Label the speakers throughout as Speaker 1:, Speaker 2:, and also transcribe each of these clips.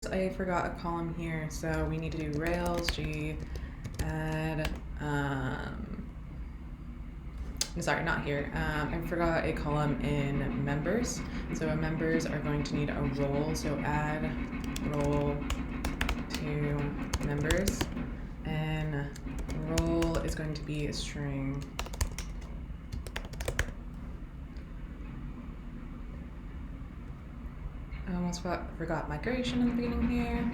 Speaker 1: I forgot a column here, so we need to do Rails G add, sorry, not here. I forgot a column in members. So members are going to need a role, so add role to members, and role is going to be a string. I almost forgot migration in the beginning here.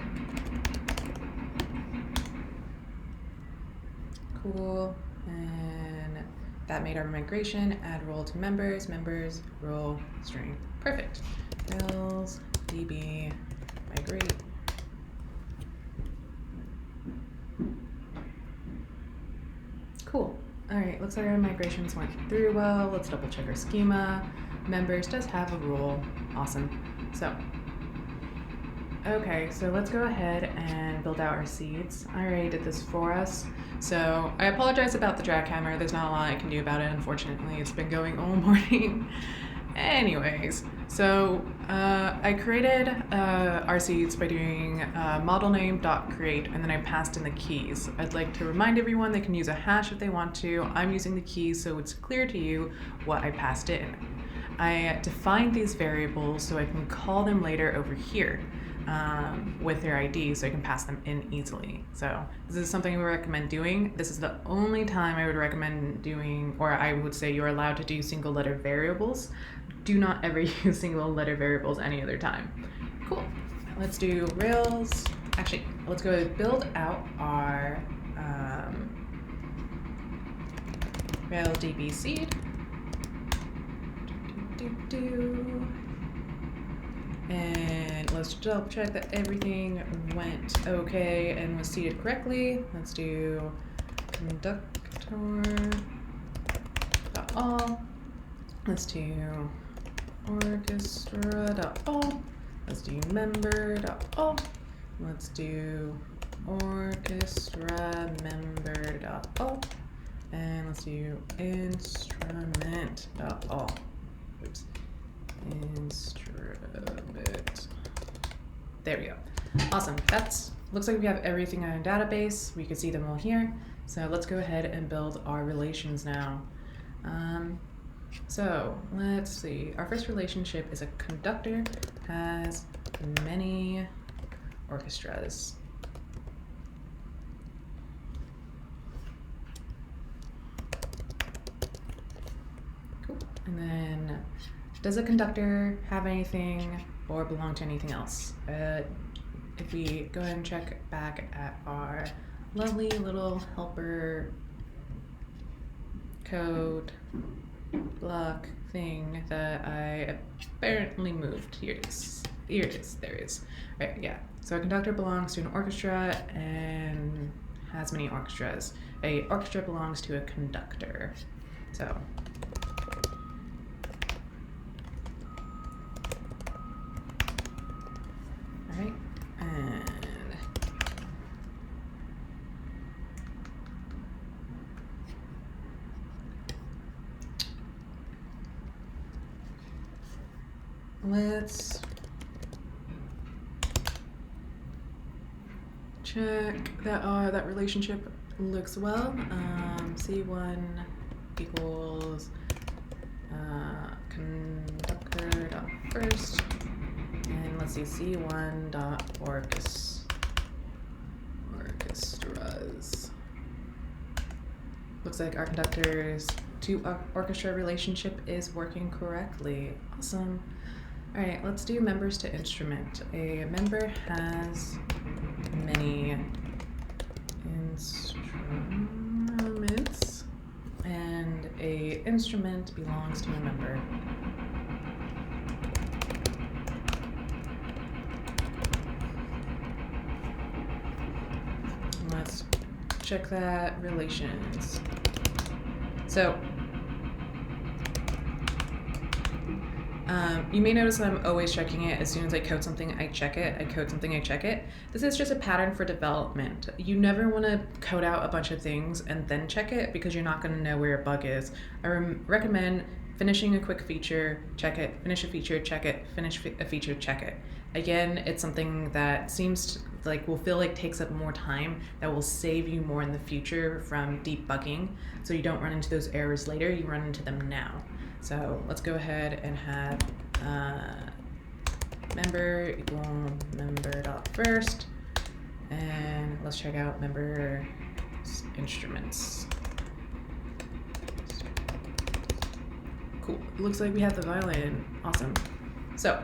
Speaker 1: Cool, and that made our migration. Add role to members, members, role, string. Perfect. Rails, db, migrate. Cool. All right, looks like our migrations went through well. Let's double check our schema. Members does have a role. Awesome. So, okay, so let's go ahead and build out our seeds. I already did this for us. So I apologize about the drag hammer. There's not a lot I can do about it, unfortunately. It's been going all morning. Anyways, so I created our seeds by doing model name.create, and then I passed in the keys. I'd like to remind everyone they can use a hash if they want to. I'm using the keys so it's clear to you what I passed in. I defined these variables so I can call them later over here with their ID so I can pass them in easily. So this is something we recommend doing. This is the only time I would recommend doing, or I would say you're allowed to do single letter variables. Do not ever use single letter variables any other time. Cool. Let's do Rails. Actually, let's go build out our Rails DB seed. And let's double check that everything went okay and was seeded correctly. Let's do conductor.all. Let's do orchestra.all. Let's do member.all. Let's do orchestra member.all. And let's do instrument.all. Oops. Instrument. There we go. Awesome. Looks like we have everything in our database. We can see them all here. So let's go ahead and build our relations now. So let's see. Our first relationship is a conductor has many orchestras. Cool. And then, does a conductor have anything or belong to anything else? If we go ahead and check back at our lovely little helper code block thing that I apparently moved. Here it is. Here it is. There it is. Right, yeah. So a conductor belongs to an orchestra and has many orchestras. A orchestra belongs to a conductor. So alright, and let's check that that relationship looks well. C1 equals conductor.first, and let's see, C1.orchestras. Looks like our conductor's to orchestra relationship is working correctly. Awesome. All right, let's do members to instrument. A member has many instruments, and a instrument belongs to a member. Let's check that relations. So you may notice that I'm always checking it. As soon as I code something, I check it. I code something, I check it. This is just a pattern for development. You never want to code out a bunch of things and then check it because you're not going to know where a bug is. I recommend finishing a quick feature, check it, finish a feature, check it, finish a feature, check it. Again, it's something that seems like will feel like takes up more time, that will save you more in the future from debugging, so you don't run into those errors later, you run into them now. So let's go ahead and have member equal member.first, and let's check out member instruments. Cool, looks like we have the violin, awesome. So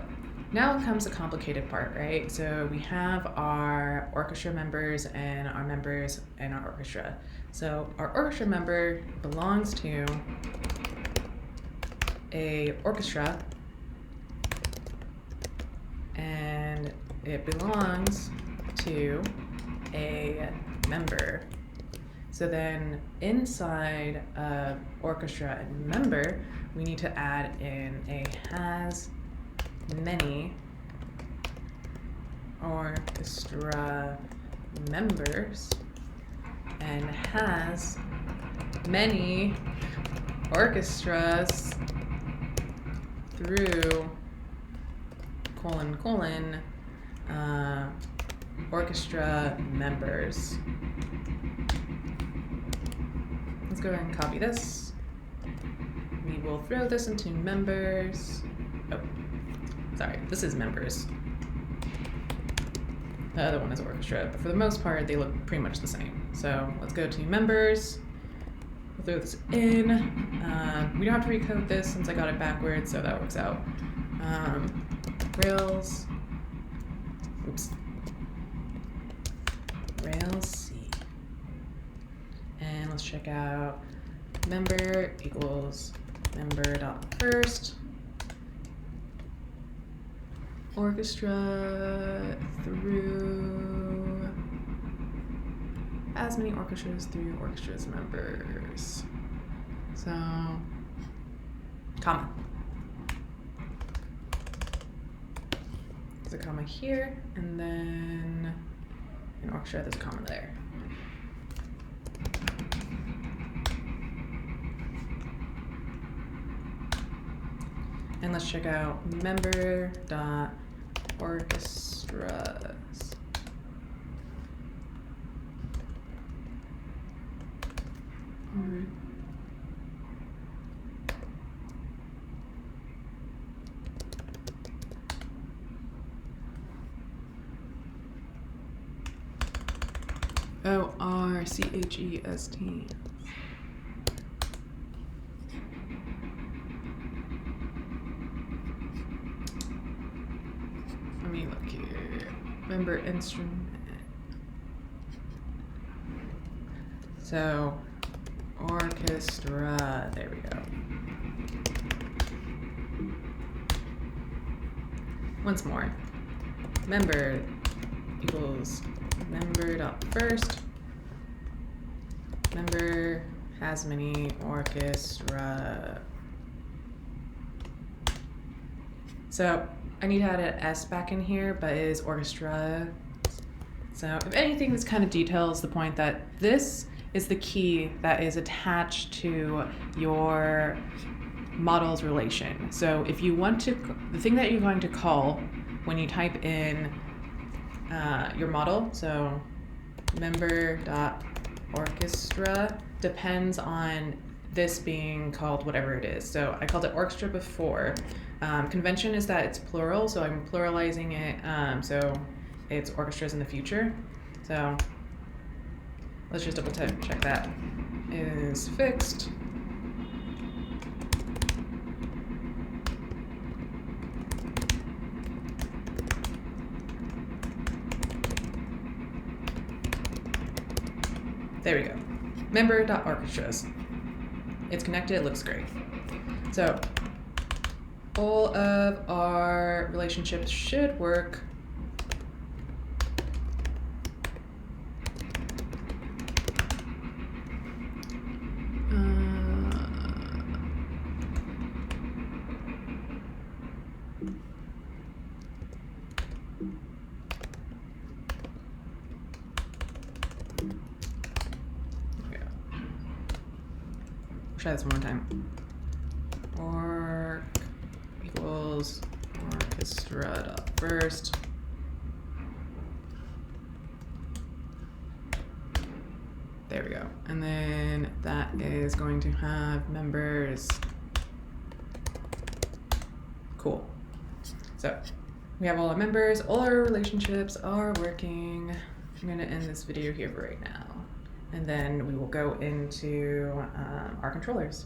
Speaker 1: now comes the complicated part, right? So we have our orchestra members and our members in our orchestra. So our orchestra member belongs to a orchestra, and it belongs to a member. So then inside of orchestra and member, we need to add in a has many orchestra members and has many orchestras through orchestra members. Let's go ahead and copy this. We will throw this into members. Oh, sorry, this is members. The other one is orchestra, but for the most part, they look pretty much the same. So let's go to members. We'll throw this in. We don't have to recode this since I got it backwards, so that works out. Rails. Oops. Rails-c. And let's check out member equals member.first. Orchestra through as many orchestras through orchestra's members. So, comma. There's a comma here, and then in orchestra there's a comma there. And let's check out member.orchestras. ORCHEST. Let me look here. Member instrument. So orchestra, there we go. Once more. Member equals member.first. Member has many orchestra. So I need to add an S back in here, but it is orchestra. So if anything, this kind of details the point that this is the key that is attached to your model's relation. So if you want to, the thing that you're going to call when you type in your model, so member.orchestra depends on this being called whatever it is. So I called it orchestra before. Convention is that it's plural, so I'm pluralizing it, so it's orchestras in the future. So let's just double check that is fixed. There we go. Member.orchestras. It's connected, it looks great. So all of our relationships should work. Try this one more time. Orc equals orchestra.first. There we go. And then that is going to have members. Cool. So we have all our members, all our relationships are working. I'm going to end this video here for right now. And then we will go into our controllers.